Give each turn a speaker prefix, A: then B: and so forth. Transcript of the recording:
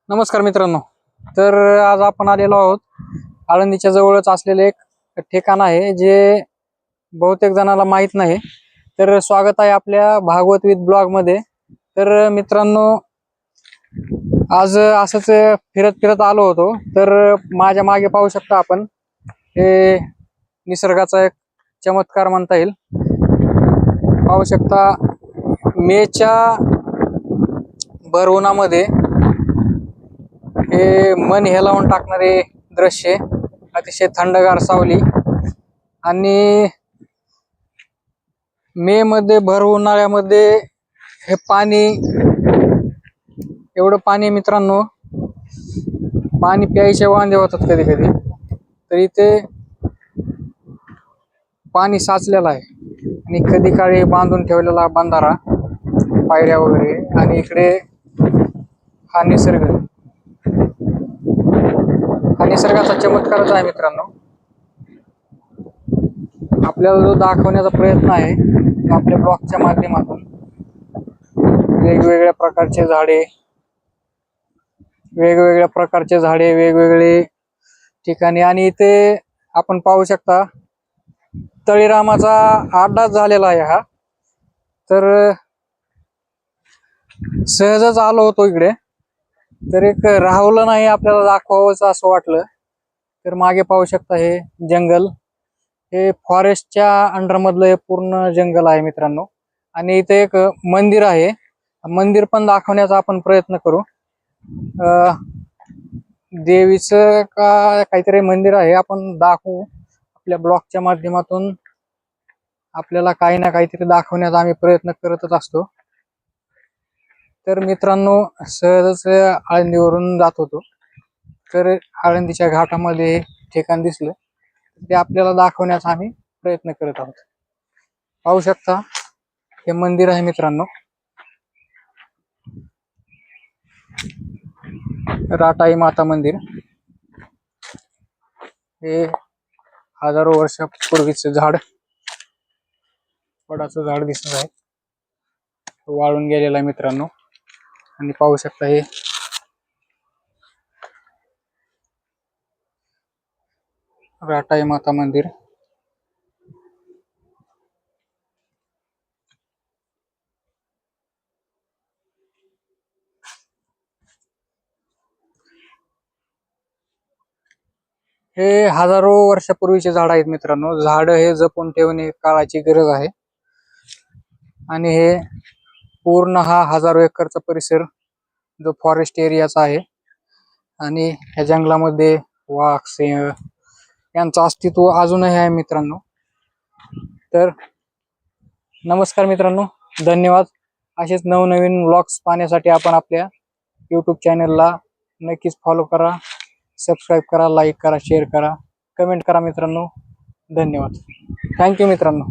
A: नमस्कार मित्रांनो. तर आज आपण आलेलो आहोत आळंदीच्या जवळच असलेले एक ठिकाण आहे जे बहुतेक जणांना माहित नाही. तर स्वागत आहे आपल्या भागवत विथ ब्लॉग मध्ये. तर मित्रांनो, आज असंच फिरत फिरत आलो होतो. तर माझ्या मागे पाहू शकता आपण, हे निसर्गाचा एक चमत्कार म्हणता येईल. पाहू शकता मेच्या भर उन्हामध्ये हे मन हेलावून टाकणारे दृश्य, अतिशय थंडगार सावली. आणि मे मध्ये भर उन्हाळ्यामध्ये हे पाणी, एवढं पाणी मित्रांनो, पाणी प्यायचे वांदे होतात कधी कधी. तर इथे पाणी साचलेलं आहे आणि कधी काळी बांधून ठेवलेला बंधारा, पायऱ्या वगैरे. आणि इकडे हा निसर्गाचा चमत्कारच आहे मित्रांनो. आपल्याला जो दाखवण्याचा प्रयत्न आहे आपल्या ब्लॉगच्या माध्यमातून, वेगवेगळ्या प्रकारचे झाडे, वेगवेगळे ठिकाणी. आणि इथे आपण पाहू शकता तळीरामाचा अड्डा झालेला आहे हा. तर सहजच आलो होतो इकडे, तर एक राहुलं नाही आपल्याला दाखवावंच असं वाटलं. तर मागे पाहू शकता हे जंगल, हे फॉरेस्टच्या अंडर मधलं हे पूर्ण जंगल आहे मित्रांनो. आणि इथे एक मंदिर आहे, मंदिर पण दाखवण्याचा आपण प्रयत्न करू. देवीचं का काहीतरी मंदिर आहे, आपण दाखवू आपल्या ब्लॉगच्या माध्यमातून. आपल्याला काही ना काहीतरी दाखवण्याचा आम्ही प्रयत्न करतच असतो. तर मित्रांनो, सहजच आळंदीवरून जात होतो, तर आळंदीच्या घाटामध्ये ठिकाण दिसलं, ते आपल्याला दाखवण्याचा आम्ही प्रयत्न करत आहोत. पाहू शकता हे मंदिर आहे मित्रांनो, राटाई माता मंदिर. हे हजारो वर्षापूर्वीचं झाड, वडाचं झाड दिसत आहे, वाळून गेलेलं आहे मित्रांनो. आणि पाहू शकता हे राटाई माता मंदिर. हे हजारो वर्षापूर्वीचे झाड आहेत मित्रांनो. झाड हे जपून ठेवणे काळाची गरज आहे. आणि हे पूर्ण हा हजारो एकरचा परिसर जो फॉरेस्ट एरियाचा आहे. आणि ह्या जंगलामध्ये वाघ, सिंह यांचं अस्तित्व अजूनही आहे मित्रांनो. तर नमस्कार मित्रांनो, धन्यवाद. असेच नवनवीन व्लॉग्स पाहण्यासाठी आपण आपल्या यूट्यूब चॅनलला नक्कीच फॉलो करा, सबस्क्राईब करा, लाईक करा, शेअर करा, कमेंट करा मित्रांनो. धन्यवाद. थँक्यू मित्रांनो.